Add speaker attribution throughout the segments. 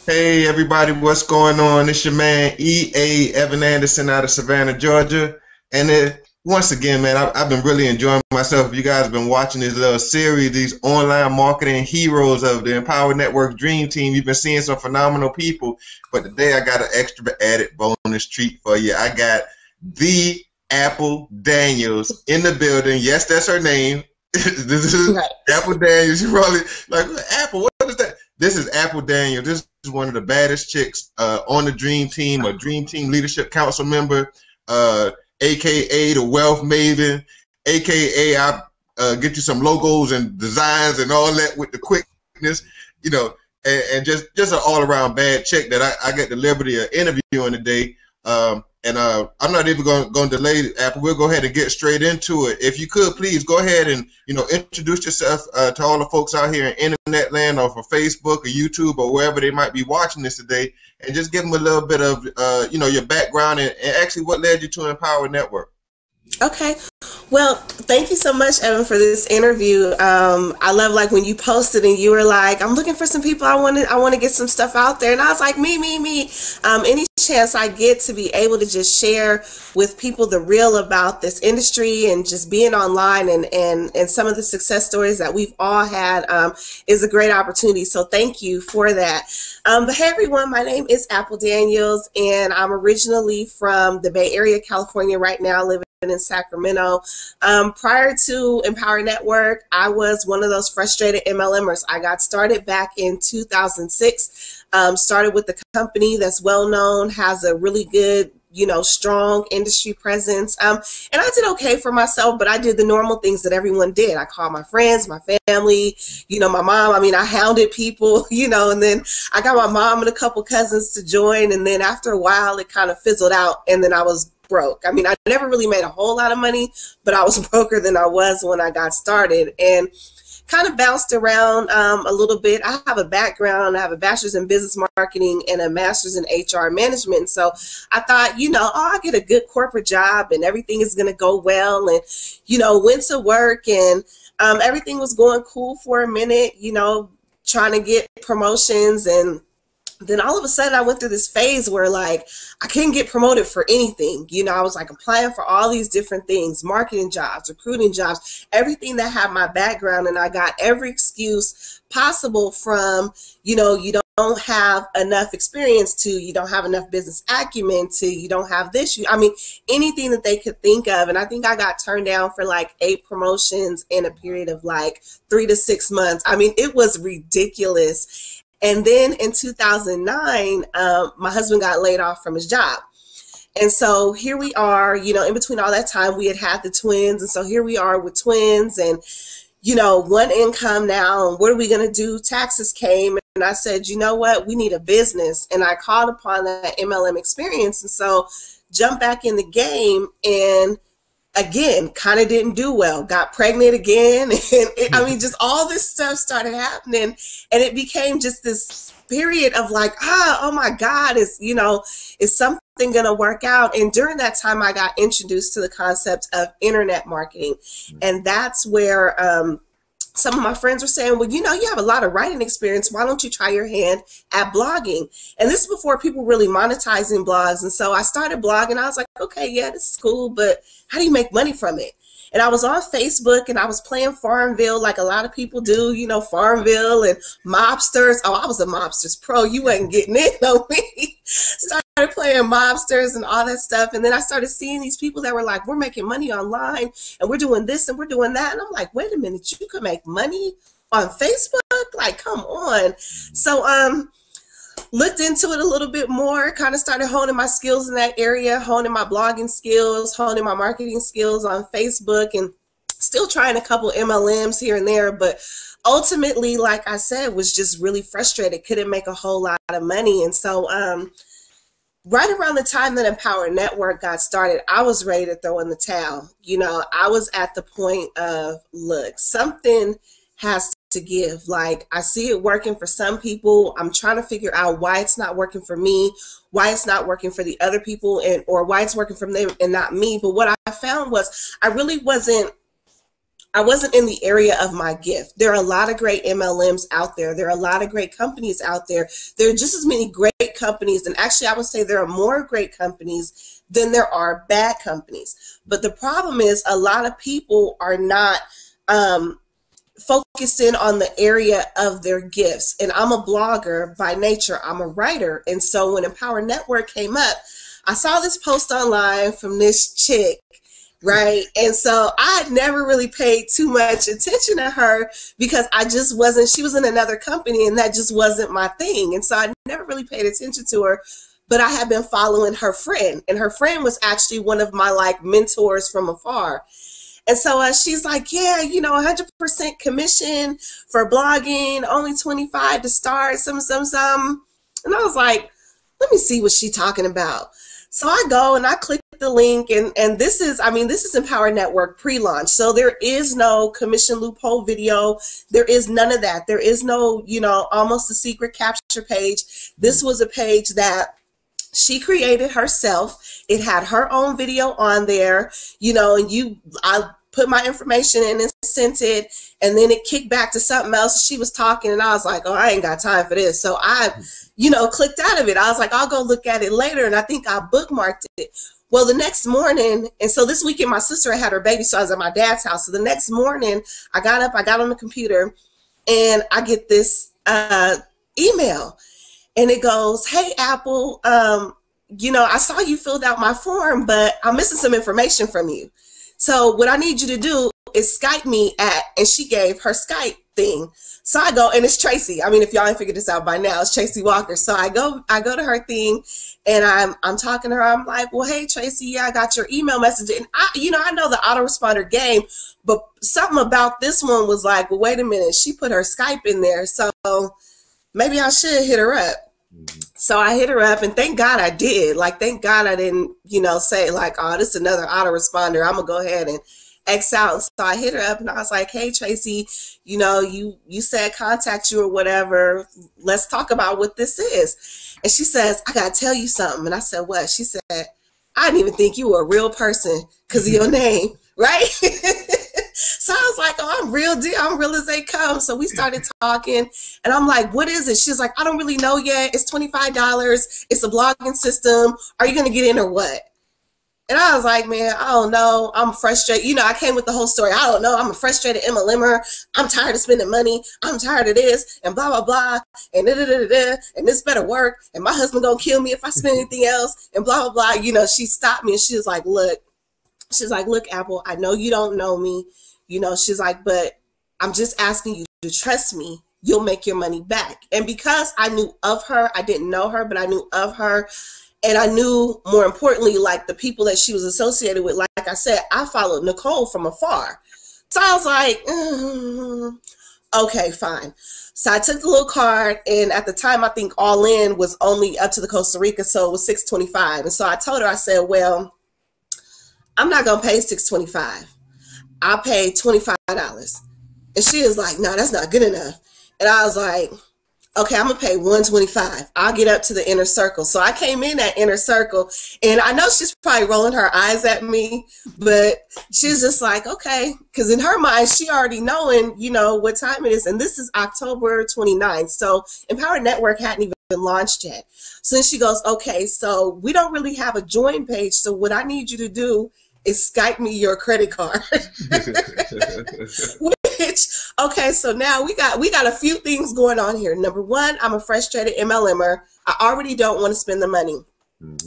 Speaker 1: Hey everybody, what's going on? It's your man E.A. Evan Anderson out of Savannah, Georgia. And once again, man, I've been really enjoying myself. If you guys have been watching this little series, these online marketing heroes of the Empower Network Dream Team, you've been seeing some phenomenal people. But today I got an extra added bonus treat for you. I got the Apple Daniels in the building. Yes, that's her name. This is
Speaker 2: Right.
Speaker 1: Apple Daniels. You probably like, Apple, what is that? This is Apple Daniels. This is one of the baddest chicks on the Dream Team, a Dream Team Leadership Council member, aka the Wealth Maven, aka I get you some logos and designs and all that with the quickness, you know, and just an all around bad chick that I get the liberty of interviewing today. I'm not even going to delay, Apple. We'll go ahead and get straight into it. If you could, please go ahead and introduce yourself to all the folks out here in internet land, or for Facebook or YouTube or wherever they might be watching this today, and just give them a little bit of your background and actually what led you to Empower Network.
Speaker 2: Okay. Well, thank you so much, Evan, for this interview. I love like when you posted and you were like, "I'm looking for some people. I want to get some stuff out there," and I was like, "Me." Any chance I get to be able to just share with people the real about this industry and just being online and some of the success stories that we've all had is a great opportunity. So thank you for that. But hey, everyone, my name is Apple Daniels, and I'm originally from the Bay Area, California. Right now, living in Sacramento. Prior to Empower Network, I was one of those frustrated MLMers. I got started back in 2006. Started with a company that's well known, has a really good, strong industry presence. And I did okay for myself, but I did the normal things that everyone did. I called my friends, my family, my mom. I mean, I hounded people, and then I got my mom and a couple cousins to join. And then after a while, it kind of fizzled out, and then I was broke. I mean, I never really made a whole lot of money, but I was broker than I was when I got started, and kind of bounced around a little bit. I have a background. I have a bachelor's in business marketing and a master's in HR management. So I thought, I'll get a good corporate job and everything is going to go well. And, went to work, and everything was going cool for a minute, trying to get promotions. And then all of a sudden I went through this phase where like I couldn't get promoted for anything. I was like applying for all these different things, marketing jobs, recruiting jobs, everything that had my background, and I got every excuse possible from, you don't have enough experience to you don't have enough business acumen to you don't have this. I mean, anything that they could think of. And I think I got turned down for like 8 promotions in a period of like 3 to 6 months. I mean, it was ridiculous. And then in 2009, my husband got laid off from his job. And so here we are, in between all that time, we had the twins. And so here we are with twins and, one income now. And what are we going to do? Taxes came. And I said, you know what? We need a business. And I called upon that MLM experience. And so jumped back in the game, and again, kind of didn't do well, got pregnant again. And I mean, just all this stuff started happening, and it became just this period of like, oh my God, is something going to work out? And during that time, I got introduced to the concept of internet marketing. And that's where some of my friends were saying, well, you have a lot of writing experience. Why don't you try your hand at blogging? And this is before people really monetizing blogs. And so I started blogging. I was like, okay, yeah, this is cool, but how do you make money from it? And I was on Facebook, and I was playing Farmville like a lot of people do, Farmville and mobsters. Oh, I was a mobsters pro. You wasn't getting in on me. Started playing mobsters and all that stuff. And then I started seeing these people that were like, we're making money online and we're doing this and we're doing that. And I'm like, wait a minute, you could make money on Facebook? Like, come on. So, looked into it a little bit more, kind of started honing my skills in that area, honing my blogging skills, honing my marketing skills on Facebook, and still trying a couple MLMs here and there. But ultimately, like I said, was just really frustrated, couldn't make a whole lot of money. And so right around the time that Empower Network got started, I was ready to throw in the towel. I was at the point of, look, something has to give. Like, I see it working for some people. I'm trying to figure out why it's not working for me, why it's not working for the other people, or why it's working for them and not me. But what I found was I really wasn't I wasn't in the area of my gift. There are a lot of great MLMs out there. There are a lot of great companies out there. There are just as many great companies. And actually, I would say there are more great companies than there are bad companies. But the problem is a lot of people are not focusing on the area of their gifts. And I'm a blogger by nature. I'm a writer. And so when Empower Network came up, I saw this post online from this chick, right? And so I had never really paid too much attention to her because I just wasn't, she was in another company and that just wasn't my thing. And so I never really paid attention to her, but I had been following her friend, and her friend was actually one of my like mentors from afar. And so she's like, yeah, you know, 100% commission for blogging, only 25 to start, some. And I was like, let me see what she's talking about. So I go and I click the link, and this is, I mean, this is Empower Network pre-launch. So there is no commission loophole video. There is none of that. There is no, you know, almost a secret capture page. This was a page that she created herself. It had her own video on there, you know, and I put my information in and sent it, and then it kicked back to something else. She was talking, and I was like, oh, I ain't got time for this. So I, you know, clicked out of it. I was like, I'll go look at it later, and I think I bookmarked it. Well, the next morning, and so this weekend my sister had her baby, so I was at my dad's house. So the next morning, I got up, I got on the computer, and I get this email. And it goes, hey, Apple, you know, I saw you filled out my form, but I'm missing some information from you. So what I need you to do is Skype me at, and she gave her Skype thing. So I go, and it's Tracy. I mean, if y'all ain't figured this out by now, it's Tracy Walker. So I go to her thing, and I'm talking to her. I'm like, well, hey, Tracy, yeah, I got your email message. And I know the autoresponder game, but something about this one was like, well, wait a minute. She put her Skype in there. So maybe I should hit her up. So I hit her up, and thank God I did. Like, thank God I didn't, you know, say like, oh, this is another autoresponder. I'm gonna go ahead and X out. So I hit her up, and I was like, hey, Tracy, you know, you said contact you or whatever. Let's talk about what this is. And she says, I gotta tell you something. And I said, what? She said, I didn't even think you were a real person because of your name, right? So I was like, oh, I'm real deal. I'm real as they come. So we started talking, and I'm like, what is it? She's like, I don't really know yet. It's $25. It's a blogging system. Are you going to get in or what? And I was like, man, I don't know. I'm frustrated. You know, I came with the whole story. I don't know. I'm a frustrated MLMer. I'm tired of spending money. I'm tired of this and blah, blah, blah. And and this better work. And my husband going to kill me if I spend anything else and blah, blah, blah. You know, she stopped me, and she was like, look, Apple, I know you don't know me. You know, she's like, but I'm just asking you to trust me. You'll make your money back. And because I knew of her, I didn't know her, but I knew of her. And I knew, more importantly, like the people that she was associated with. Like I said, I followed Nicole from afar. So I was like, okay, fine. So I took the little card, and at the time, I think all in was only up to the Costa Rica, so it was $625. And so I told her, I said, well, I'm not going to pay $625. I paid $25. And she was like, no, that's not good enough. And I was like, okay, I'm going to pay $125. I'll get up to the inner circle. So I came in that inner circle, and I know she's probably rolling her eyes at me, but she's just like, okay. Because in her mind, she already knowing, you know, what time it is. And this is October 29th. So Empower Network hadn't even been launched yet. So then she goes, okay, so we don't really have a join page. So what I need you to do is Skype me your credit card. Which, okay, so now we got a few things going on here. Number one, I'm a frustrated MLMer. I already don't want to spend the money.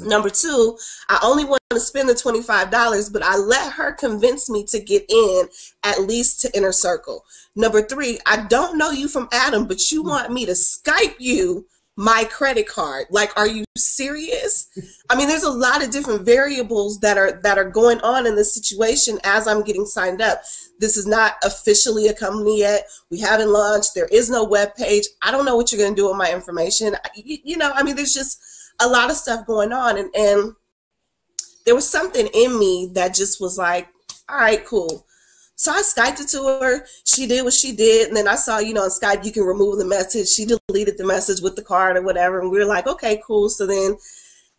Speaker 2: Number two, I only want to spend the $25, but I let her convince me to get in at least to Inner Circle. Number three, I don't know you from Adam, but you want me to Skype you my credit card. Like, are you serious? I mean, there's a lot of different variables that are going on in this situation as I'm getting signed up. This is not officially a company yet. We haven't launched. There is no web page. I don't know what you're going to do with my information. You know, I mean, there's just a lot of stuff going on. And there was something in me that just was like, all right, cool. So I Skyped it to her. She did what she did. And then I saw, you know, on Skype, you can remove the message. She deleted the message with the card or whatever. And we were like, okay, cool. So then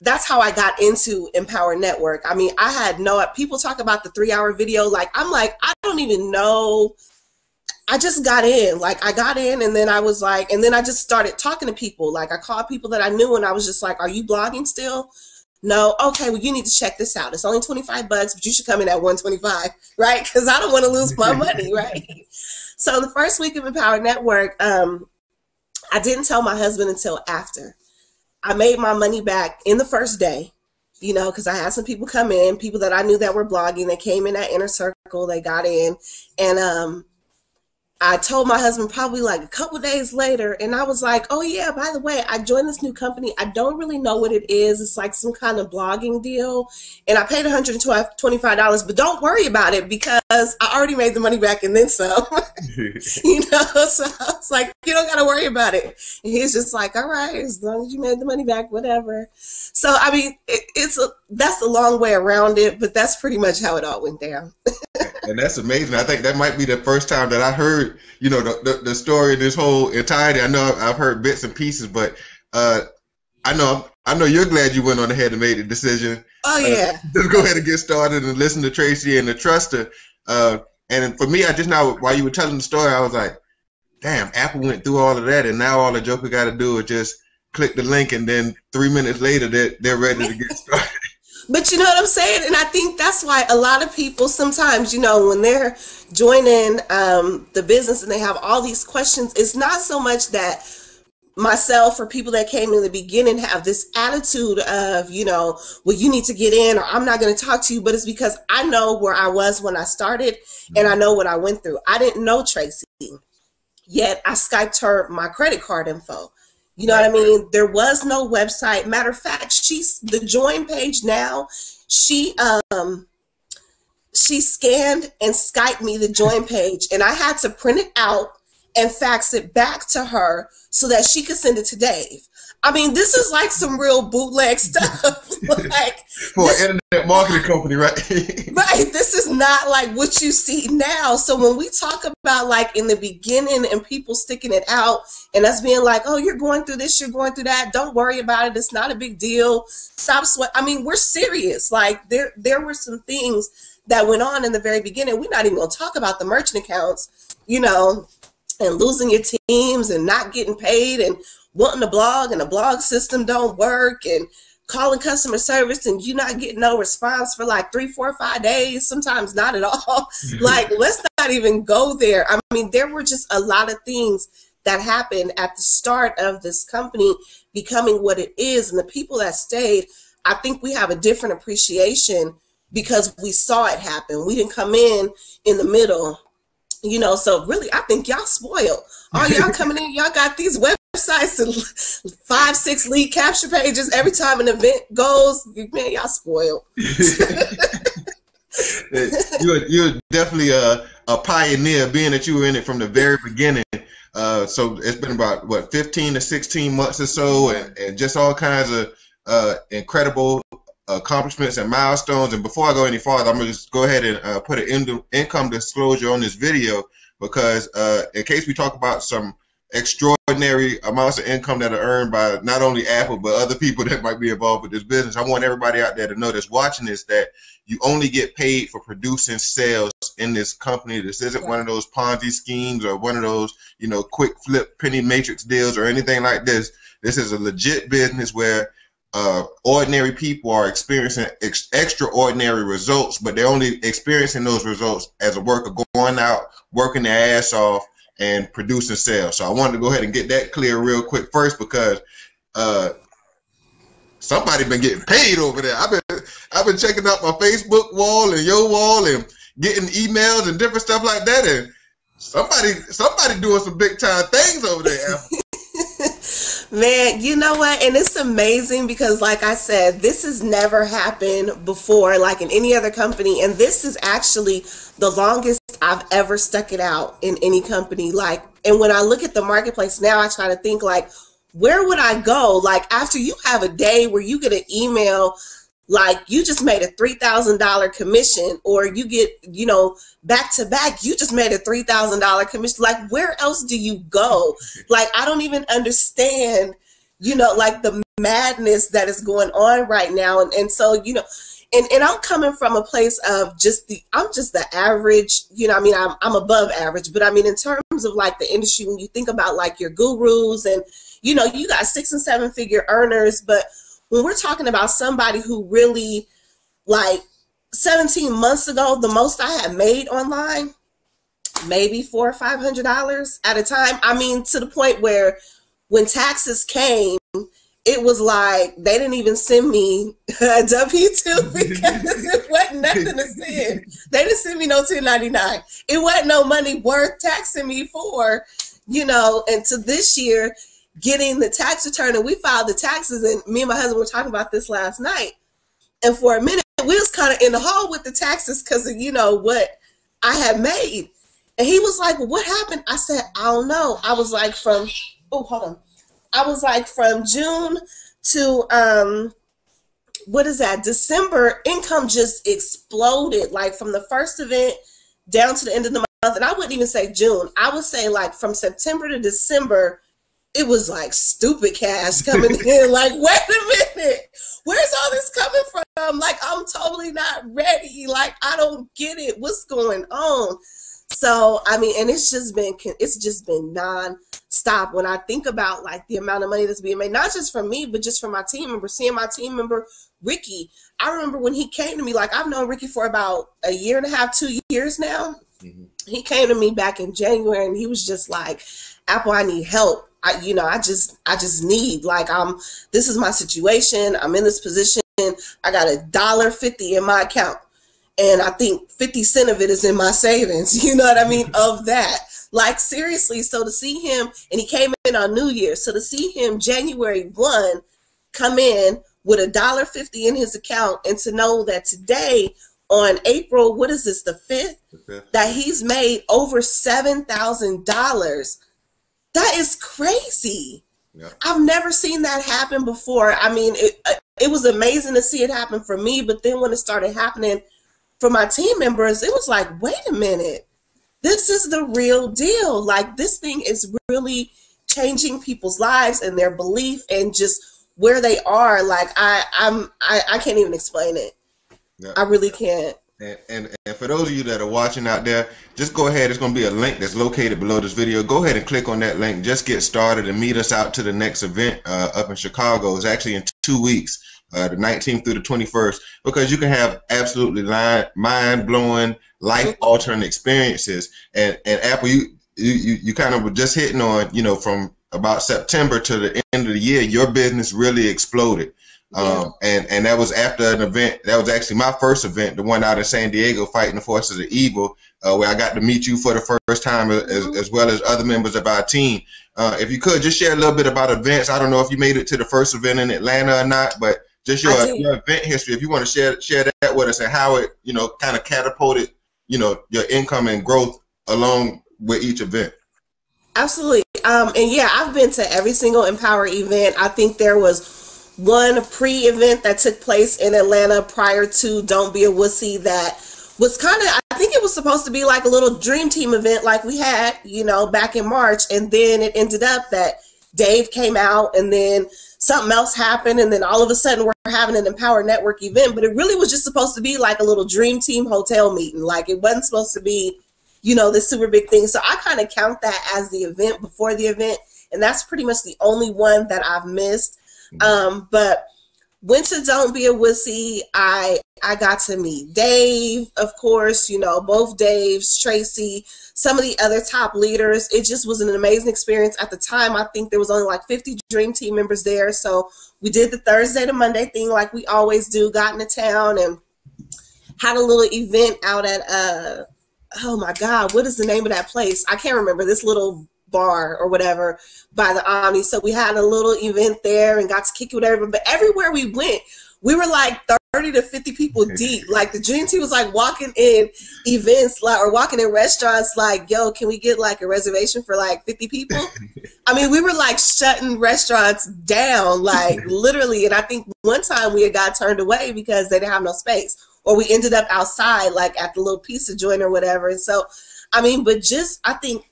Speaker 2: that's how I got into Empower Network. I mean, I had no, people talk about the 3-hour video. Like, I'm like, I don't even know. I just got in. Like, I got in, and then I was like, and then I just started talking to people. Like, I called people that I knew, and I was just like, are you blogging still? No. Okay, well, you need to check this out. It's only $25, but you should come in at $125, right? Because I don't want to lose my money, right? So the first week of Empower Network, I didn't tell my husband until after. I made my money back in the first day, you know, because I had some people come in, people that I knew that were blogging. They came in that inner circle. They got in, and I told my husband probably like a couple days later, and I was like, oh yeah, by the way, I joined this new company. I don't really know what it is. It's like some kind of blogging deal, and I paid $125, but don't worry about it because I already made the money back and then some. You know, so I was like, you don't got to worry about it. And he's just like, all right, as long as you made the money back, whatever. So, I mean, that's a long way around it, but that's pretty much how it all went down.
Speaker 1: And that's amazing. I think that might be the first time that I heard, you know, the story in this whole entirety. I know I've heard bits and pieces, but I know you're glad you went on ahead and made the decision.
Speaker 2: Oh yeah.
Speaker 1: Just go ahead and get started and listen to Tracy and to trust her. And for me, I just now, while you were telling the story, I was like, damn, Apple went through all of that, and now all the Joker got to do is just click the link, and then 3 minutes later, they're ready to get started.
Speaker 2: But you know what I'm saying? And I think that's why a lot of people sometimes, you know, when they're joining the business and they have all these questions, it's not so much that myself or people that came in the beginning have this attitude of, you know, well, you need to get in or I'm not going to talk to you. But it's because I know where I was when I started and I know what I went through. I didn't know Tracy, yet I Skyped her my credit card info. You know what I mean? There was no website. Matter of fact, the join page now, she scanned and Skyped me the join page, and I had to print it out and fax it back to her so that she could send it to Dave. I mean, this is like some real bootleg stuff. Like,
Speaker 1: for an internet marketing company, right?
Speaker 2: Right. This is not like what you see now. So when we talk about like in the beginning and people sticking it out and us being like, oh, you're going through this, you're going through that, don't worry about it. It's not a big deal. Stop sweat. I mean, we're serious. Like there were some things that went on in the very beginning. We're not even going to talk about the merchant accounts, you know, and losing your teams and not getting paid and wanting to blog and the blog system don't work and calling customer service and you not getting no response for like 3, 4, 5 days, sometimes not at all. Like, let's not even go there. I mean, there were just a lot of things that happened at the start of this company becoming what it is. And the people that stayed, I think we have a different appreciation because we saw it happen. We didn't come in the middle. You know, so really, I think y'all spoiled. All y'all coming in, y'all got these websites and 5, 6 lead capture pages every time an event goes. Man, y'all spoiled.
Speaker 1: You're definitely a pioneer, being that you were in it from the very beginning. So it's been about, what, 15 to 16 months or so, and just all kinds of incredible accomplishments and milestones. And before I go any farther, I'm gonna just go ahead and put an income disclosure on this video because in case we talk about some extraordinary amounts of income that are earned by not only Apple but other people that might be involved with this business, I want everybody out there to know that's watching this that you only get paid for producing sales in this company. This isn't one of those Ponzi schemes or one of those, you know, quick flip penny matrix deals or anything like this. This is a legit business where ordinary people are experiencing extraordinary results, but they're only experiencing those results as a worker going out, working their ass off, and producing sales. So I wanted to go ahead and get that clear real quick first because somebody been getting paid over there. I've been checking out my Facebook wall and your wall and getting emails and different stuff like that, and somebody doing some big time things over there.
Speaker 2: Man, you know what? And it's amazing because, like I said, this has never happened before, like in any other company. And this is actually the longest I've ever stuck it out in any company. Like, and when I look at the marketplace now, I try to think like, where would I go? Like, after you have a day where you get an email like you just made a $3,000 commission, or you get, you know, back to back, you just made a $3,000 commission. Like, where else do you go? Like, I don't even understand, you know, like the madness that is going on right now. And so, you know, and I'm coming from a place of I'm just the average, you know, I mean, I'm above average, but I mean, in terms of like the industry, when you think about like your gurus and, you know, you got 6 and 7 figure earners, but when we're talking about somebody who really, like 17 months ago, the most I had made online, maybe $400 or $500 at a time. I mean, to the point where when taxes came, it was like they didn't even send me a W-2 because it wasn't nothing to send. They didn't send me no 1099. It wasn't no money worth taxing me for, you know. And to this year, getting the tax return, and we filed the taxes, and me and my husband were talking about this last night. And for a minute, we was kind of in the hall with the taxes because of, you know, what I had made. And he was like, well, what happened? I said, I don't know. I was like I was like from June to, December, income just exploded. Like from the first event down to the end of the month. And I wouldn't even say June. I would say like from September to December, it was like stupid cash coming in. Like, wait a minute, where's all this coming from? Like, I'm totally not ready. Like, I don't get it. What's going on? So, I mean, and it's just been non-stop. When I think about like the amount of money that's being made, not just from me, but just from my team member, seeing my team member, Ricky. I remember when he came to me, like I've known Ricky for about a year and a half, 2 years now. Mm-hmm. He came to me back in January and he was just like, Apple, I need help. I just need, like, this is my situation. I'm in this position. I got $1.50 in my account. And I think 50 cents of it is in my savings, you know what I mean, of that. Like, seriously, so to see him, and he came in on New Year's, so to see him January 1 come in with $1.50 in his account, and to know that today on April, what is this, the 5th, that he's made over $7,000. That is crazy. Yeah. I've never seen that happen before. I mean, it was amazing to see it happen for me, but then when it started happening for my team members, it was like, wait a minute, this is the real deal. Like, this thing is really changing people's lives and their belief and just where they are. Like, I can't even explain it. Yeah. I really can't.
Speaker 1: And for those of you that are watching out there, just go ahead. There's going to be a link that's located below this video. Go ahead and click on that link. Just get started and meet us out to the next event up in Chicago. It's actually in 2 weeks. The 19th through the 21st, because you can have absolutely mind-blowing, life-altering experiences. And Apple, you kind of were just hitting on, you know, from about September to the end of the year, your business really exploded. Yeah. And that was after an event. That was actually my first event, the one out in San Diego, Fighting the Forces of Evil, where I got to meet you for the first time, as well as other members of our team. If you could just share a little bit about events. I don't know if you made it to the first event in Atlanta or not, but just your event history, if you want to share that with us, and how it, you know, kind of catapulted, you know, your income and growth along with each event.
Speaker 2: Absolutely. And yeah, I've been to every single Empower event. I think there was one pre-event that took place in Atlanta prior to Don't Be a Wussy that was kind of, I think it was supposed to be like a little dream team event like we had, you know, back in March. And then it ended up that Dave came out, and then something else happened, and then all of a sudden we're having an Empower Network event. But it really was just supposed to be like a little dream team hotel meeting. Like, it wasn't supposed to be, you know, this super big thing. So I kind of count that as the event before the event, and that's pretty much the only one that I've missed. But went to Don't Be a Wussy. I got to meet Dave, of course, you know, both Daves, Tracy, some of the other top leaders. It just was an amazing experience. At the time, I think there was only like 50 Dream Team members there. So we did the Thursday to Monday thing like we always do, got into town and had a little event out at, oh my God, what is the name of that place? I can't remember, this little bar or whatever by the Omni. So we had a little event there and got to kick it with everybody. But everywhere we went, we were like 30 to 50 people deep. Like, the Dream Team was like walking in events, like, or walking in restaurants like, yo, can we get like a reservation for like 50 people? I mean, we were like shutting restaurants down, like literally. And I think one time we had got turned away because they didn't have no space, or we ended up outside like at the little pizza joint or whatever. And so, I mean, but just, I think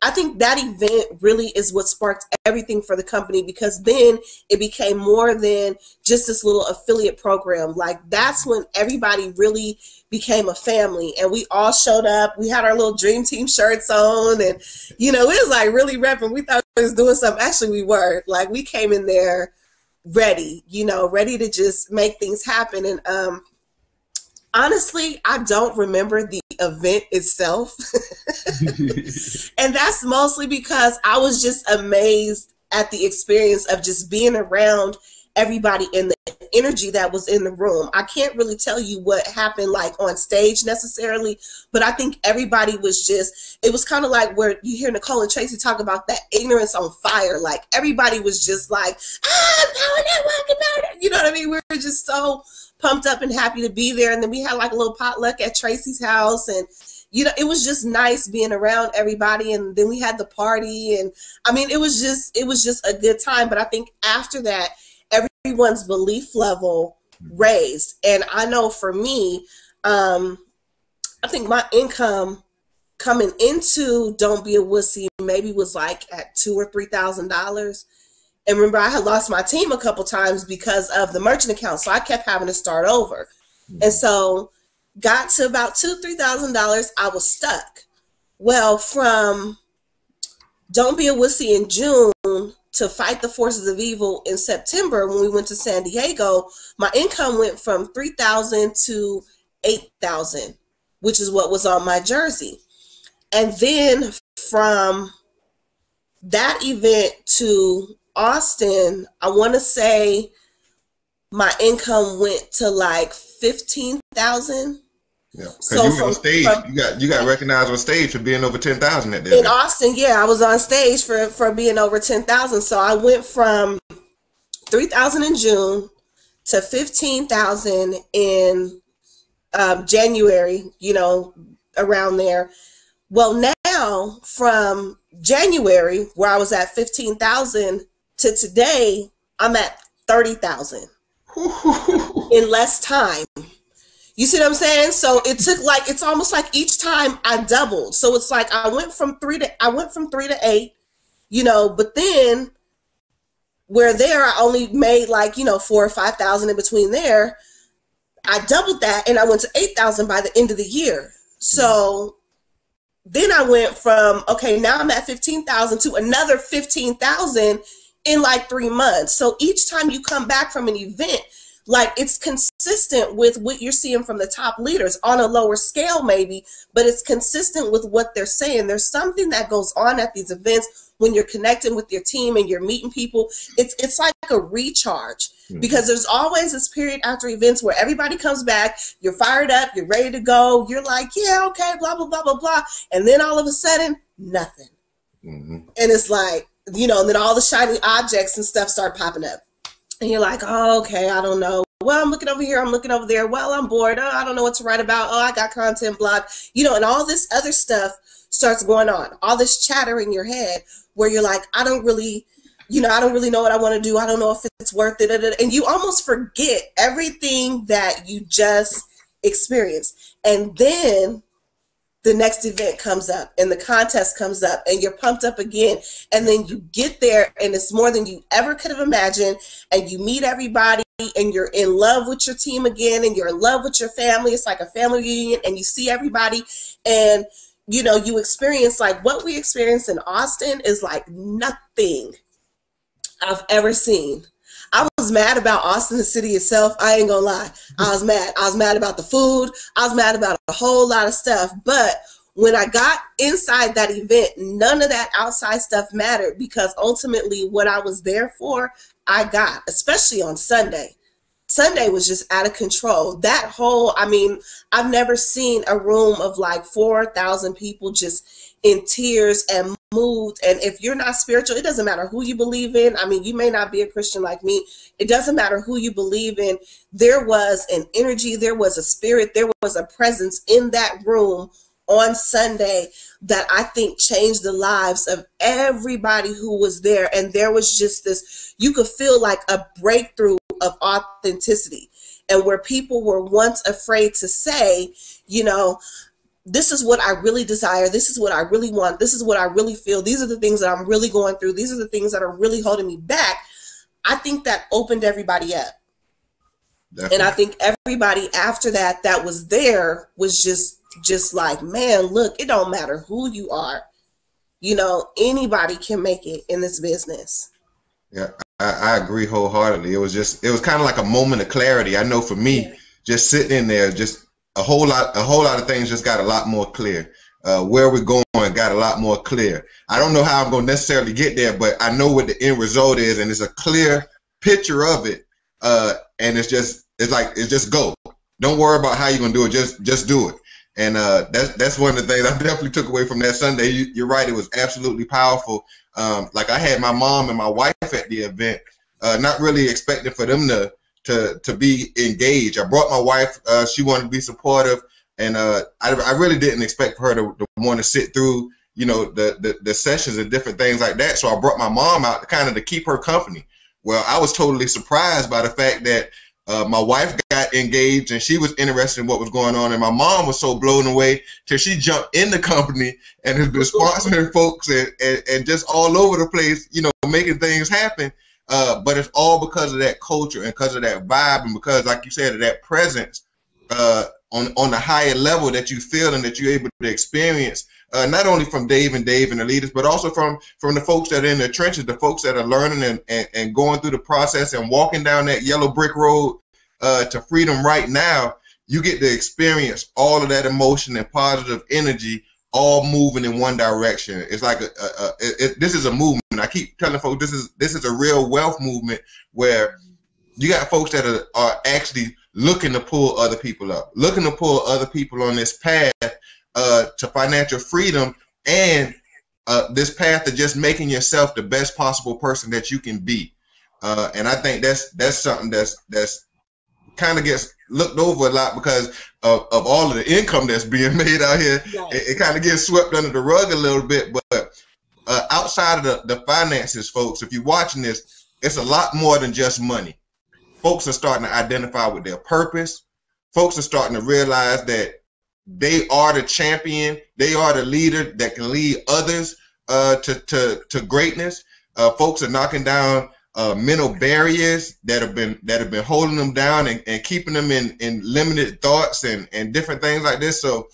Speaker 2: I think that event really is what sparked everything for the company, because then it became more than just this little affiliate program. Like, that's when everybody really became a family, and we all showed up. We had our little Dream Team shirts on, and, you know, it was like really repping. We thought we was doing something. Actually, we were. Like, we came in there ready, you know, ready to just make things happen. And honestly, I don't remember the event itself. And that's mostly because I was just amazed at the experience of just being around everybody and the energy that was in the room. I can't really tell you what happened like on stage necessarily, but I think everybody was just, it was kind of like where you hear Nicole and Tracy talk about that ignorance on fire. Like, everybody was just like, you know what I mean? We were just so pumped up and happy to be there. And then we had like a little potluck at Tracy's house, and you know, it was just nice being around everybody. And then we had the party, and I mean, it was just a good time. But I think after that, everyone's belief level raised. And I know for me, I think my income coming into Don't Be a Wussy maybe was like at $2,000 or $3,000. And remember, I had lost my team a couple times because of the merchant account, so I kept having to start over. And so got to about $2,000, $3,000, I was stuck. Well, from Don't Be a Wussy in June to Fight the Forces of Evil in September, when we went to San Diego, my income went from $3,000 to $8,000, which is what was on my jersey. And then from that event to Austin, I want to say my income went to like $15,000.
Speaker 1: Yeah, because so you were on stage. You got recognized on stage for being over 10,000 that day.
Speaker 2: In Austin, yeah, I was on stage for being over 10,000. So I went from 3,000 in June to 15,000 in January. You know, around there. Well, now from January, where I was at 15,000, to today, I'm at 30,000 in less time. You see what I'm saying? So it took like, it's almost like each time I doubled. So it's like I went from 3 to 8, you know, but then where there I only made like, you know, 4,000 or 5,000 in between there. I doubled that and I went to 8,000 by the end of the year. So then I went from, okay, now I'm at 15,000 to another 15,000 in like 3 months. So each time you come back from an event, like, it's consistent with what you're seeing from the top leaders on a lower scale maybe, but it's consistent with what they're saying. There's something that goes on at these events when you're connecting with your team and you're meeting people. It's like a recharge, because there's always this period after events where everybody comes back, you're fired up, you're ready to go, you're like, yeah, okay, blah, blah, blah, blah, blah. And then all of a sudden, nothing. And it's like, you know, and then all the shiny objects and stuff start popping up. And you're like, oh, okay, I don't know. Well, I'm looking over here, I'm looking over there. Well, I'm bored. Oh, I don't know what to write about. Oh, I got content blog. You know, and all this other stuff starts going on. All this chatter in your head where you're like, I don't really know what I want to do. I don't know if it's worth it. And you almost forget everything that you just experienced. And then the next event comes up and the contest comes up and you're pumped up again. And then you get there and it's more than you ever could have imagined. And you meet everybody and you're in love with your team again and you're in love with your family. It's like a family reunion and you see everybody and, you know, you experience like what we experienced in Austin is like nothing I've ever seen. I was mad about Austin, the city itself. I ain't gonna lie. I was mad. I was mad about the food. I was mad about a whole lot of stuff. But when I got inside that event, none of that outside stuff mattered, because ultimately what I was there for, I got, especially on Sunday. Sunday was just out of control. That whole, I mean, I've never seen a room of like 4,000 people just in tears and moved. And if you're not spiritual, it doesn't matter who you believe in. I mean, you may not be a Christian like me. It doesn't matter who you believe in. There was an energy, there was a spirit, there was a presence in that room on Sunday that I think changed the lives of everybody who was there. And there was just this, you could feel like a breakthrough of authenticity, and where people were once afraid to say, you know, this is what I really desire. This is what I really want. This is what I really feel. These are the things that I'm really going through. These are the things that are really holding me back. I think that opened everybody up. Definitely. And I think everybody after that was there was just like, man, look, it don't matter who you are. You know, anybody can make it in this business.
Speaker 1: Yeah, I agree wholeheartedly. It was kind of like a moment of clarity. I know for me, just sitting in there, just a whole lot of things just got a lot more clear. Where we're going got a lot more clear. I don't know how I'm going to necessarily get there, but I know what the end result is, and it's a clear picture of it. And it's just go. Don't worry about how you're going to do it. Just do it. And that's one of the things I definitely took away from that Sunday. You're right. It was absolutely powerful. Like I had my mom and my wife at the event, not really expecting for them to be engaged. I brought my wife. She wanted to be supportive, and I really didn't expect for her to want to sit through, you know, the sessions and different things like that. So I brought my mom out to keep her company. Well, I was totally surprised by the fact that my wife got engaged and she was interested in what was going on, and my mom was so blown away till she jumped in the company and has been sponsoring folks and just all over the place, you know, making things happen. But it's all because of that culture and because of that vibe, and because, like you said, of that presence on the higher level that you feel and that you're able to experience, not only from Dave and the leaders, but also from the folks that are in the trenches, the folks that are learning and going through the process and walking down that yellow brick road to freedom right now. You get to experience all of that emotion and positive energy all moving in one direction. It's like this is a movement. I keep telling folks this is a real wealth movement where you got folks that are actually looking to pull other people up, looking to pull other people on this path to financial freedom, and this path to just making yourself the best possible person that you can be. And I think that's something that's kind of gets looked over a lot because of all of the income that's being made out here. Right. It kind of gets swept under the rug a little bit. But outside of the finances, folks, if you're watching this, it's a lot more than just money. Folks are starting to identify with their purpose. Folks are starting to realize that they are the champion. They are the leader that can lead others to greatness. Folks are knocking down mental barriers that have been holding them down and keeping them in limited thoughts and different things like this. So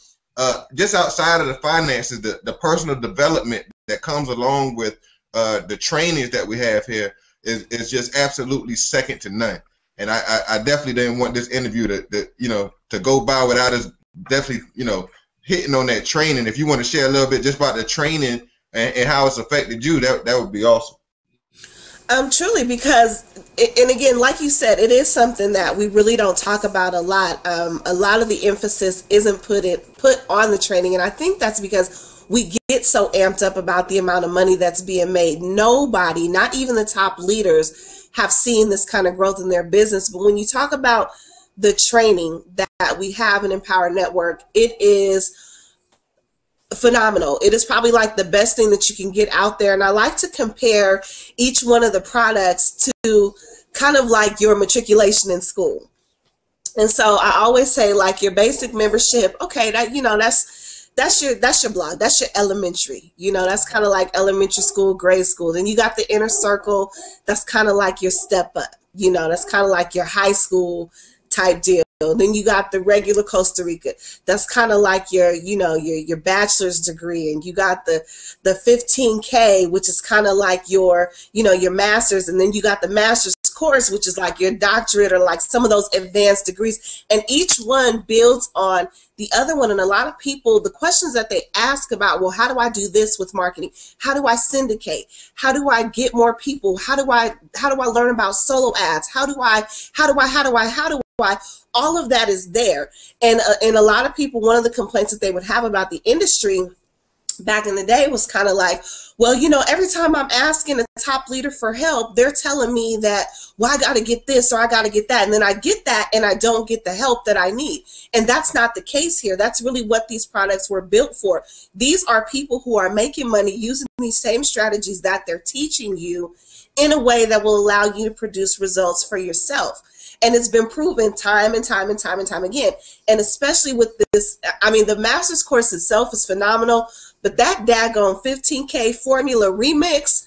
Speaker 1: just outside of the finances, the personal development that comes along with the trainings that we have here is just absolutely second to none. And I definitely didn't want this interview to go by without us definitely, you know, hitting on that training. If you want to share a little bit just about the training and how it's affected you, that would be awesome.
Speaker 2: Truly, because, and again, like you said, it is something that we really don't talk about a lot. A lot of the emphasis isn't put on the training, and I think that's because we get so amped up about the amount of money that's being made. Nobody, not even the top leaders, have seen this kind of growth in their business. But when you talk about the training that we have in Empower Network, it is phenomenal. It is probably like the best thing that you can get out there. And I like to compare each one of the products to kind of like your matriculation in school. And so I always say, like, your basic membership, okay, that, you know, that's your block. That's your elementary. You know, that's kind of like elementary school, grade school. Then you got the inner circle. That's kind of like your step up. You know, that's kind of like your high school type deal. Then you got the regular Costa Rica. That's kind of like your, you know, your bachelor's degree. And you got the 15K, which is kind of like your, you know, your master's. And then you got the master's course, which is like your doctorate or like some of those advanced degrees. And each one builds on the other one. And a lot of people, the questions that they ask about, well, how do I do this with marketing? How do I syndicate? How do I get more people? How do I learn about solo ads? How do I? All of that is there. And a lot of people, one of the complaints that they would have about the industry back in the day was kind of like, well, you know, every time I'm asking a top leader for help, they're telling me that, well, I got to get this or I got to get that. And then I get that and I don't get the help that I need. And that's not the case here. That's really what these products were built for. These are people who are making money using these same strategies that they're teaching you in a way that will allow you to produce results for yourself. And it's been proven time and time and time and time again. And especially with this, I mean, the master's course itself is phenomenal, but that daggone 15K formula remix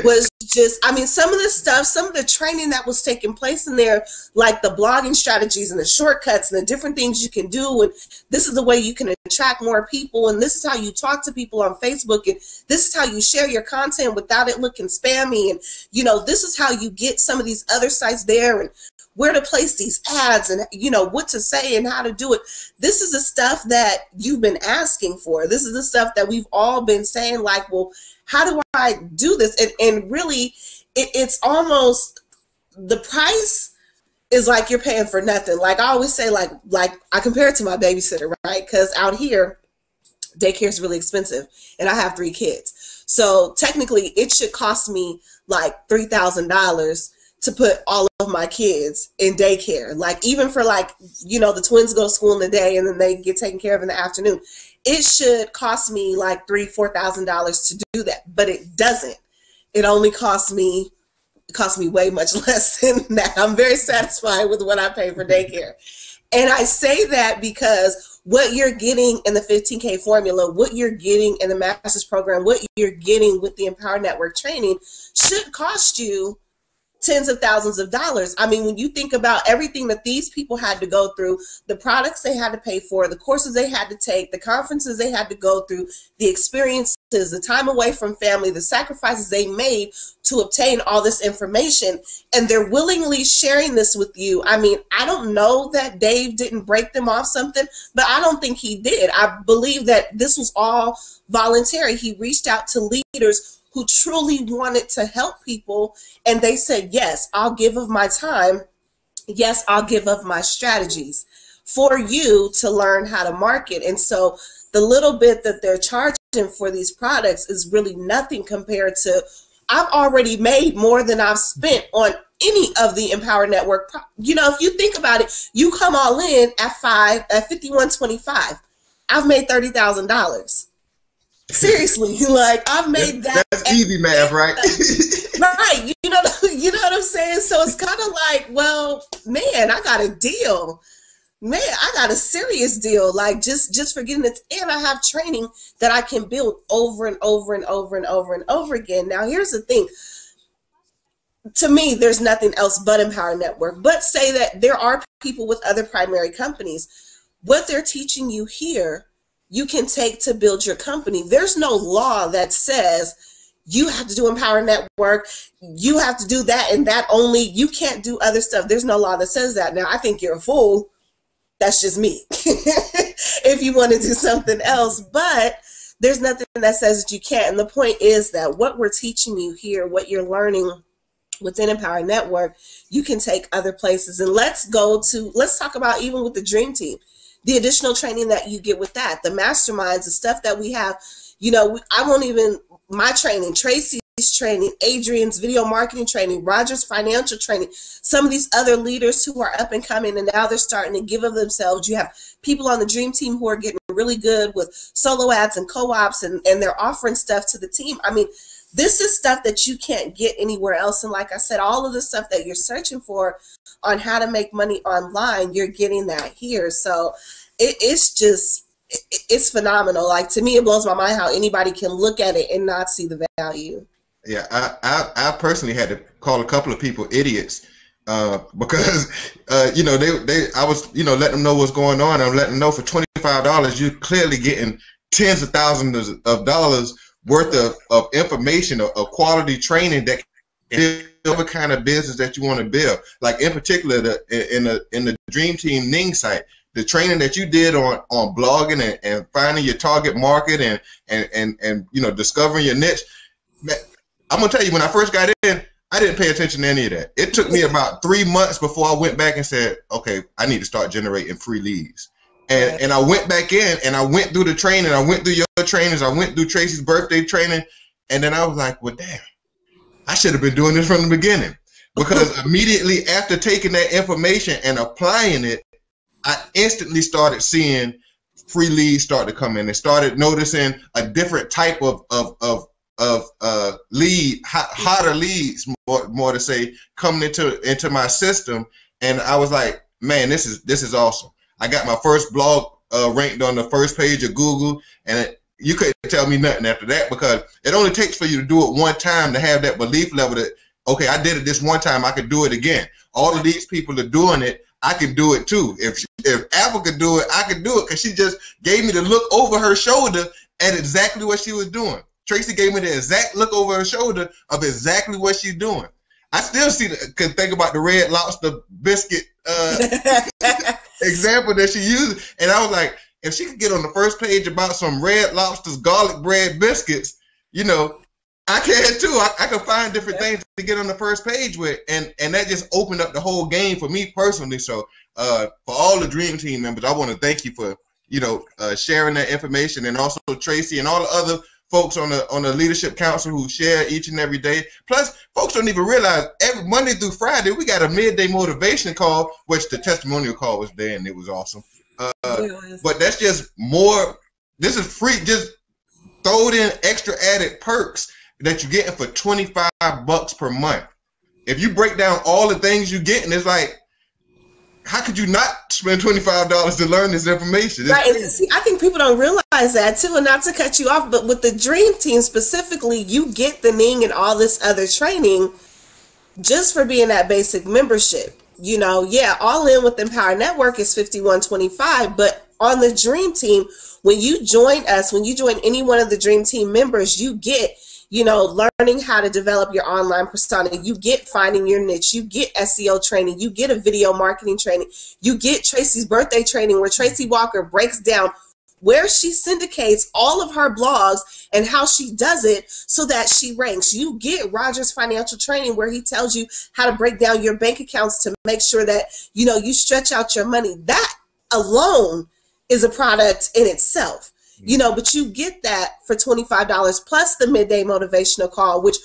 Speaker 2: was just, I mean, some of the stuff, some of the training that was taking place in there, like the blogging strategies and the shortcuts and the different things you can do, and this is the way you can attract more people, and this is how you talk to people on Facebook, and this is how you share your content without it looking spammy, and, you know, this is how you get some of these other sites there, and where to place these ads, and, you know, what to say and how to do it. This is the stuff that you've been asking for. This is the stuff that we've all been saying, like, well, how do I do this? And really, it's almost, the price is like you're paying for nothing. Like I always say, like I compare it to my babysitter, right? Because out here, daycare is really expensive, and I have 3 kids. So technically, it should cost me like $3,000 to put all of my kids in daycare. Like even for, like, you know, the twins go to school in the day and then they get taken care of in the afternoon. It should cost me like $3,000-$4,000 to do that, but it doesn't. It only costs me way much less than that. I'm very satisfied with what I pay for daycare. And I say that because what you're getting in the 15K formula, what you're getting in the master's program, what you're getting with the Empower Network training should cost you tens of thousands of dollars. I mean, when you think about everything that these people had to go through, the products they had to pay for, the courses they had to take, the conferences they had to go through, the experiences, the time away from family, the sacrifices they made to obtain all this information, and they're willingly sharing this with you. I mean, I don't know that Dave didn't break them off something, but I don't think he did. I believe that this was all voluntary. He reached out to leaders who truly wanted to help people, and they said, yes, I'll give of my time. Yes, I'll give of my strategies for you to learn how to market. And so the little bit that they're charging for these products is really nothing compared to, I've already made more than I've spent on any of the Empower Network. You know, if you think about it, you come all in at $51.25. I've made $30,000. Seriously, like I've made that.
Speaker 1: That's easy math, right?
Speaker 2: Right. You know what I'm saying? So it's kind of like, well, man, I got a deal. Man, I got a serious deal. Like just for getting it, and I have training that I can build over and over and over and over and over again. Now, here's the thing. To me, there's nothing else but Empower Network. But say that there are people with other primary companies. What they're teaching you here, you can take to build your company. There's no law that says you have to do Empower Network, you have to do that and that only, you can't do other stuff. There's no law that says that. Now, I think you're a fool. That's just me. If you want to do something else, but there's nothing that says that you can't. And the point is that what we're teaching you here, what you're learning within Empower Network, you can take other places. And let's talk about even with the Dream Team. The additional training that you get with that, the masterminds, the stuff that we have, you know, my training, Tracy's training, Adrian's video marketing training, Roger's financial training, some of these other leaders who are up and coming and now they're starting to give of themselves. You have people on the Dream Team who are getting really good with solo ads and co-ops, and they're offering stuff to the team. I mean, this is stuff that you can't get anywhere else. And like I said, all of the stuff that you're searching for on how to make money online, you're getting that here. So it's phenomenal. Like, to me, it blows my mind how anybody can look at it and not see the value.
Speaker 1: Yeah, I personally had to call a couple of people idiots because you know, I was, you know, letting them know what's going on. I'm letting them know for $25 you're clearly getting tens of thousands of dollars worth of information, of quality training that can build the kind of business that you want to build. Like in particular, in the Dream Team Ning site, the training that you did on blogging and finding your target market and you know, discovering your niche. Man, I'm gonna tell you, when I first got in, I didn't pay attention to any of that. It took me about 3 months before I went back and said, okay, I need to start generating free leads. And I went back in and I went through the training. I went through your trainings. I went through Tracy's birthday training. And then I was like, well, damn, I should have been doing this from the beginning. Because immediately after taking that information and applying it, I instantly started seeing free leads start to come in and started noticing a different type of lead, hotter leads, more to say, coming into my system. and I was like, man, this is awesome. I got my first blog ranked on the first page of Google, and you couldn't tell me nothing after that, because it only takes for you to do it one time to have that belief level that, okay, I did it this one time, I could do it again. All of these people are doing it, I can do it too. If Apple could do it, I could do it, because she just gave me the look over her shoulder at exactly what she was doing. Tracy gave me the exact look over her shoulder of exactly what she's doing. I still can think about the Red Lobster biscuit example that she used, and I was like, if she could get on the first page about some Red Lobster's garlic bread biscuits, you know, I can too. I can find different things to get on the first page with, and that just opened up the whole game for me personally. So for all the Dream Team members, I want to thank you for, you know, sharing that information, and also Tracy and all the other folks on the Leadership Council who share each and every day. Plus, folks don't even realize every Monday through Friday we got a midday motivation call, which the testimonial call was there and it was awesome. But that's just more. This is free. Just throw it in extra added perks that you're getting for $25 per month. If you break down all the things you get, and it's like, how could you not spend $25 to learn this information?
Speaker 2: Right, and see, I think people don't realize that too, and not to cut you off, but with the Dream Team specifically, you get the Ning and all this other training just for being that basic membership. You know, yeah, all in with Empower Network is $51.25, but on the Dream Team, when you join us, when you join any one of the Dream Team members, you get, you know, learning how to develop your online persona. You get finding your niche. You get SEO training. You get a video marketing training. You get Tracy's birthday training, where Tracy Walker breaks down where she syndicates all of her blogs and how she does it so that she ranks. You get Roger's financial training, where he tells you how to break down your bank accounts to make sure that, you know, you stretch out your money. That alone is a product in itself. You know, but you get that for $25 plus the midday motivational call, which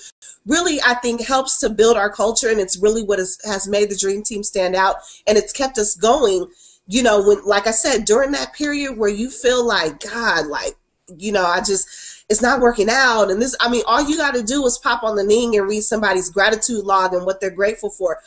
Speaker 2: really, I think, helps to build our culture. And it's really what has made the Dream Team stand out. And it's kept us going, you know, when, like I said, during that period where you feel like, God, like, you know, it's not working out. And this, I mean, all you got to do is pop on the Ning and read somebody's gratitude log and what they're grateful for.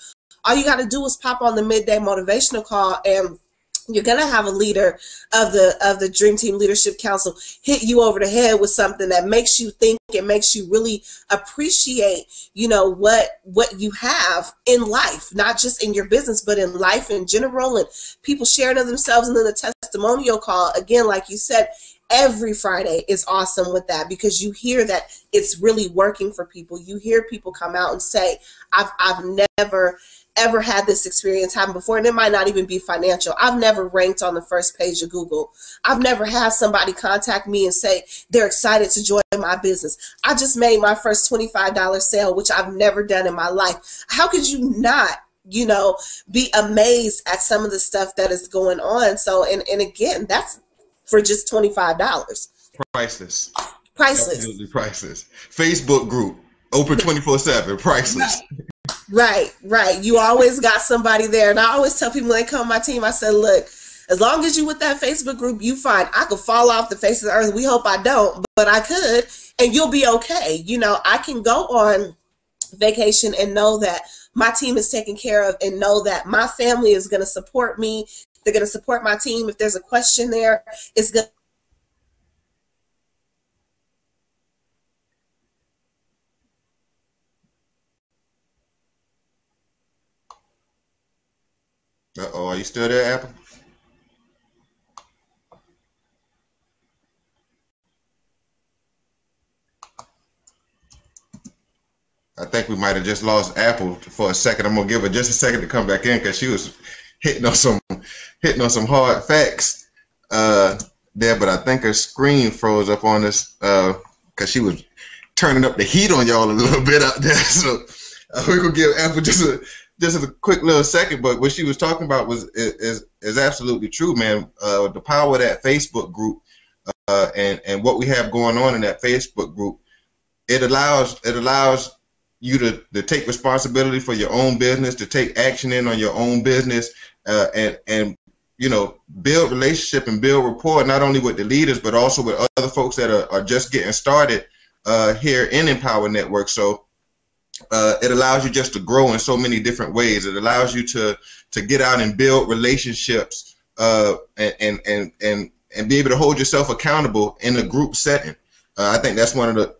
Speaker 2: All you got to do is pop on the midday motivational call, and you're going to have a leader of the Dream Team Leadership Council hit you over the head with something that makes you think and makes you really appreciate, you know, what you have in life, not just in your business, but in life in general, and people sharing of themselves. And then the testimonial call, again, like you said, every Friday is awesome with that, because you hear that it's really working for people. You hear people come out and say, I've never ever had this experience happen before, and it might not even be financial. I've never ranked on the first page of Google. I've never had somebody contact me and say they're excited to join my business. I just made my first $25 sale, which I've never done in my life. How could you not, you know, be amazed at some of the stuff that is going on? So, and again, that's for just $25.
Speaker 1: Priceless.
Speaker 2: Priceless.
Speaker 1: Absolutely priceless. Facebook group, open 24/7, priceless.
Speaker 2: Right, right. You always got somebody there. And I always tell people when they come on my team, I said, look, as long as you with that Facebook group, you fine. I could fall off the face of the earth. We hope I don't, but I could, and you'll be okay. You know, I can go on vacation and know that my team is taken care of, and know that my family is going to support me. They're going to support my team. If there's a question there, it's going to.
Speaker 1: Uh-oh, are you still there, Apple? I think we might have just lost Apple for a second. I'm gonna give her just a second to come back in, because she was hitting on some hard facts there, but I think her screen froze up on us because she was turning up the heat on y'all a little bit out there. So we're gonna give Apple just a quick little second. But what she was talking about is absolutely true, man. The power of that Facebook group and what we have going on in that Facebook group, it allows you to take responsibility for your own business, to take action on your own business, and you know, build relationship and build rapport, not only with the leaders, but also with other folks that are just getting started here in Empower Network. So it allows you just to grow in so many different ways. It allows you to get out and build relationships, and be able to hold yourself accountable in a group setting. I think that's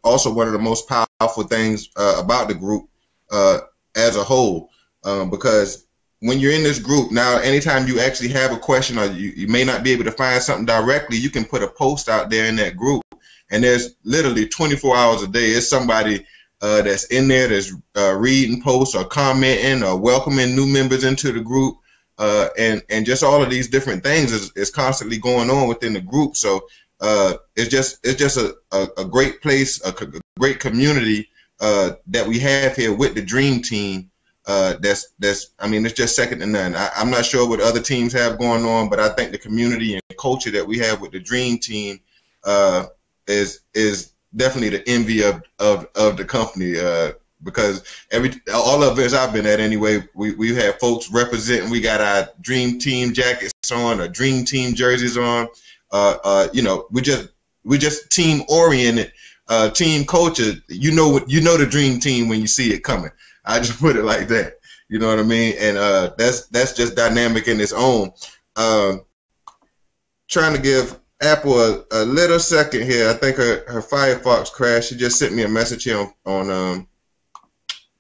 Speaker 1: also one of the most powerful things about the group as a whole, because when you're in this group now, anytime you actually have a question or you may not be able to find something directly, you can put a post out there in that group, and there's literally 24 hours a day. It's somebody that's in there that's reading posts or commenting or welcoming new members into the group, and just all of these different things is constantly going on within the group. So it's just a great place, a great community that we have here with the Dream Team. I mean, it's just second to none. I'm not sure what other teams have going on, but I think the community and culture that we have with the Dream Team is definitely the envy of the company, because all of us I've been at anyway, we have folks representing. We got our Dream Team jackets on, or Dream Team jerseys on. You know, we just team oriented, team culture. You know the Dream Team when you see it coming. I just put it like that. You know what I mean? And that's just dynamic in its own. Trying to give Apple a little second here. I think her Firefox crashed. She just sent me a message here on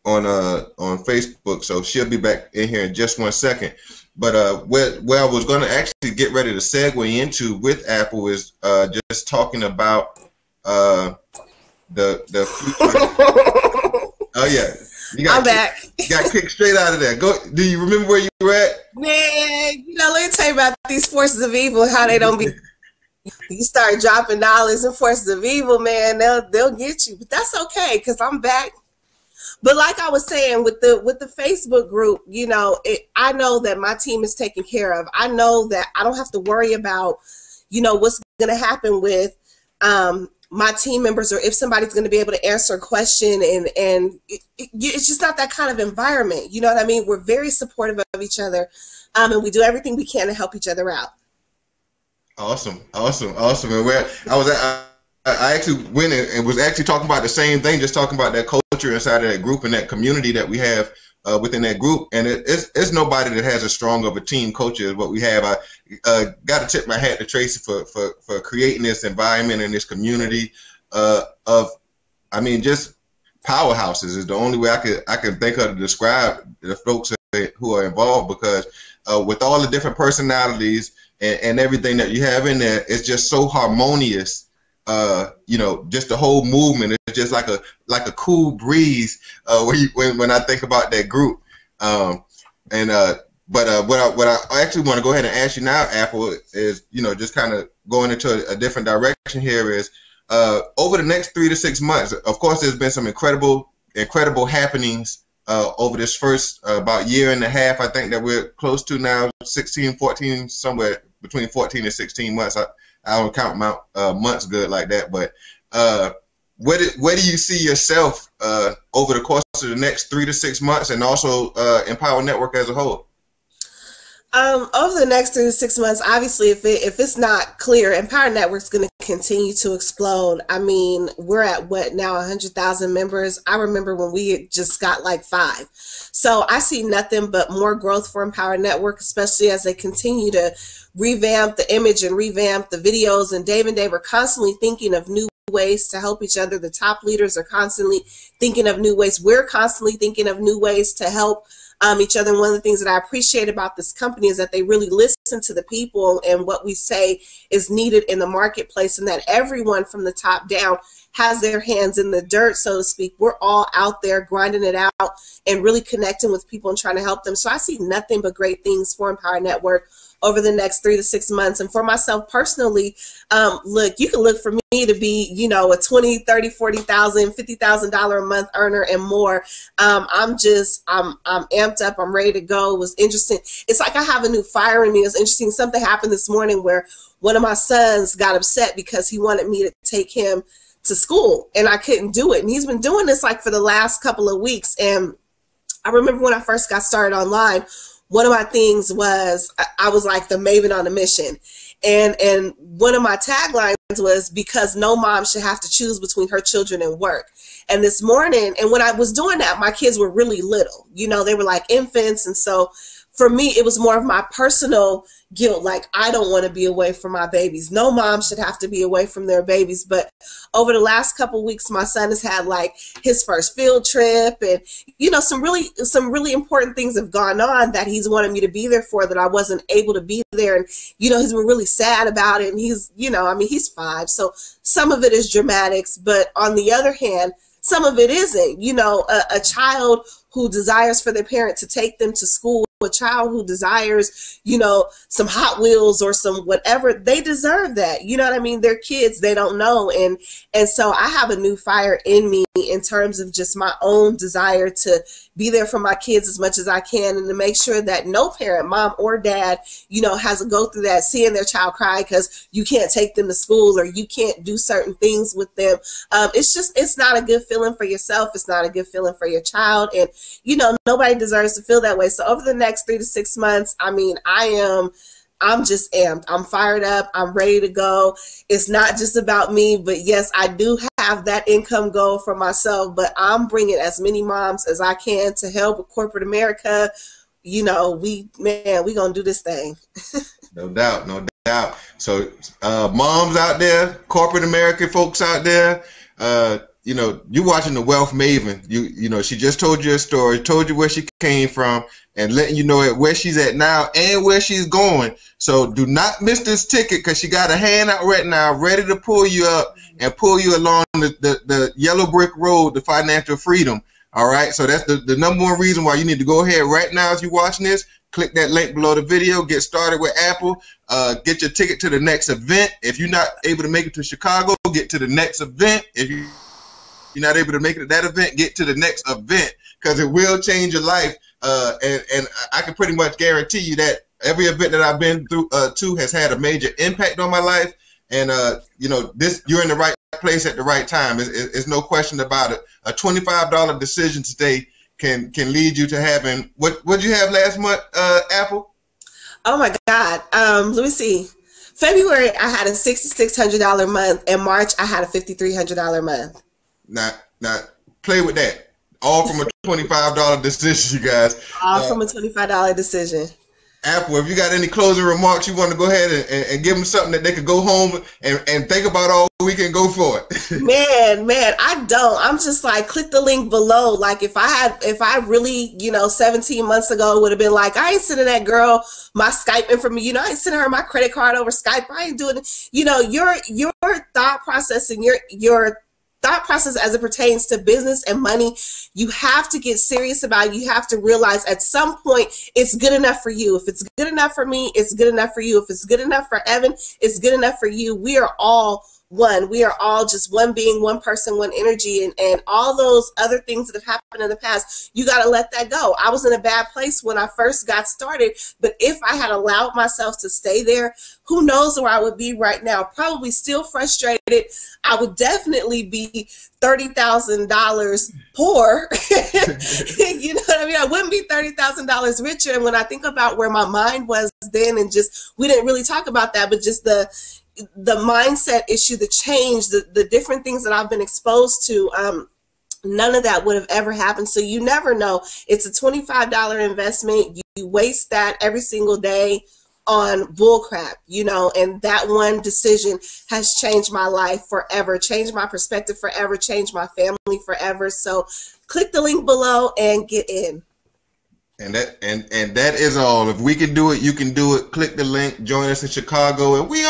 Speaker 1: Facebook, so she'll be back in here in just 1 second. But where I was going to actually get ready to segue into with Apple is just talking about the future. Oh yeah,
Speaker 2: I'm back.
Speaker 1: You got kicked straight out of there. Go. Do you remember where you were at?
Speaker 2: Man, you know, let me tell you about these forces of evil. How they don't be. You start dropping dollars in forces of evil, man. They'll get you, but that's okay because I'm back. But like I was saying with the Facebook group, you know, I know that my team is taken care of. I know that I don't have to worry about, you know, what's going to happen with my team members, or if somebody's going to be able to answer a question, and it's just not that kind of environment. You know what I mean? We're very supportive of each other, and we do everything we can to help each other out.
Speaker 1: Awesome. And where I actually went and was actually talking about the same thing, just talking about that culture inside of that group and that community that we have within that group. And it's nobody that has as strong of a team culture as what we have. I got to tip my hat to Tracy for creating this environment and this community I mean, just powerhouses is the only way I can think of to describe the folks who are involved, because with all the different personalities and everything that you have in there, it's just so harmonious. You know, just the whole movement is just like a cool breeze when I think about that group. But what I actually want to go ahead and ask you now, Apple, is, you know, just kind of going into a different direction here, is over the next 3 to 6 months. Of course, there's been some incredible happenings over this first about year and a half. I think that we're close to now 16, 14, somewhere between 14 and 16 months. I don't count my months good like that, but where do you see yourself over the course of the next 3 to 6 months, and also Empower Network as a whole?
Speaker 2: Over the next 3 to 6 months, obviously, if it's not clear, Empower Network's going to continue to explode. I mean, we're at what now, 100,000 members. I remember when we just got like 5. So I see nothing but more growth for Empower Network, especially as they continue to revamp the image and revamp the videos. And Dave are constantly thinking of new ways to help each other. The top leaders are constantly thinking of new ways. We're constantly thinking of new ways to help each other. And one of the things that I appreciate about this company is that they really listen to the people and what we say is needed in the marketplace, and that everyone from the top down has their hands in the dirt, so to speak. We're all out there grinding it out and really connecting with people and trying to help them. So I see nothing but great things for Empower Network over the next 3 to 6 months. And for myself personally, look, you can look for me to be, you know, a $20,000, $30,000, $40,000, $50,000 a month earner and more. I'm amped up. I'm ready to go. It was interesting. It's like I have a new fire in me. It was interesting. Something happened this morning where one of my sons got upset because he wanted me to take him to school and I couldn't do it. And he's been doing this like for the last couple of weeks. And I remember when I first got started online, one of my things was I was like the maven on a mission. And one of my taglines was, because no mom should have to choose between her children and work. And this morning, and when I was doing that, my kids were really little, you know, they were like infants. And so for me, it was more of my personal guilt. Like, I don't want to be away from my babies. No mom should have to be away from their babies. But over the last couple of weeks, my son has had like his first field trip, and, you know, some really important things have gone on that he's wanted me to be there for, that I wasn't able to be there. And, you know, he's been really sad about it. And he's, you know, I mean, he's 5. So some of it is dramatics, but on the other hand, some of it isn't. You know, a child who desires for their parent to take them to school, a child who desires, you know, some Hot Wheels or some whatever, they deserve that. You know what I mean? They're kids, they don't know. And so I have a new fire in me in terms of just my own desire to be there for my kids as much as I can, and to make sure that no parent, mom or dad, you know, has to go through that, seeing their child cry because you can't take them to school or you can't do certain things with them. It's not a good feeling for yourself. It's not a good feeling for your child. And, you know, nobody deserves to feel that way. So over the next 3 to 6 months, I mean, I'm just amped. I'm fired up. I'm ready to go. It's not just about me, but yes, I do have that income goal for myself, but I'm bringing as many moms as I can to help with corporate America. You know, we gonna do this thing.
Speaker 1: No doubt, no doubt. So, moms out there, corporate America folks out there, you know, you watching the Wealth Maven. You know, she just told you a story, told you where she came from, and letting you know where she's at now and where she's going. So do not miss this ticket, because she got a hand out right now, ready to pull you up and pull you along the yellow brick road to financial freedom. All right. So that's the number one reason why you need to go ahead right now as you're watching this. Click that link below the video. Get started with Apple. Get your ticket to the next event. If you're not able to make it to Chicago, get to the next event. If you're not able to make it to that event, get to the next event, because it will change your life. And I can pretty much guarantee you that every event that I've been through to has had a major impact on my life. And you know, you're in the right place at the right time. It's no question about it. A $25 decision today can lead you to having what you have last month, Apple?
Speaker 2: Oh my God. Let me see. February I had a $6,600 month. In March I had a $5,300 month.
Speaker 1: Now play with that. All from a $25 decision, you guys.
Speaker 2: All from a $25 decision.
Speaker 1: Apple, if you got any closing remarks, you want to go ahead and give them something that they could go home and think about all weekend, go for it. man, I don't. I'm just like, click the link below. Like, if I really, you know, 17 months ago would have been like, I ain't sending that girl my Skype information, you know, I ain't sending her my credit card over Skype. I ain't doing it. You know, your thought process and your thought process as it pertains to business and money, you have to get serious about it. You have to realize at some point it's good enough for you. If it's good enough for me, it's good enough for you. If it's good enough for Evan, it's good enough for you. We are all one. We are all just one being, one person, one energy, and all those other things that have happened in the past, you got to let that go. I was in a bad place when I first got started, but if I had allowed myself to stay there, who knows where I would be right now? Probably still frustrated. I would definitely be $30,000 poor. You know what I mean? I wouldn't be $30,000 richer. And when I think about where my mind was then, and just, we didn't really talk about that, but just the mindset issue, the change, the different things that I've been exposed to, none of that would have ever happened. So you never know. It's a $25 investment. You waste that every single day on bullcrap, you know, and that one decision has changed my life forever, changed my perspective forever, changed my family forever. So click the link below and get in. And that is all. If we can do it, you can do it. Click the link, join us in Chicago, and we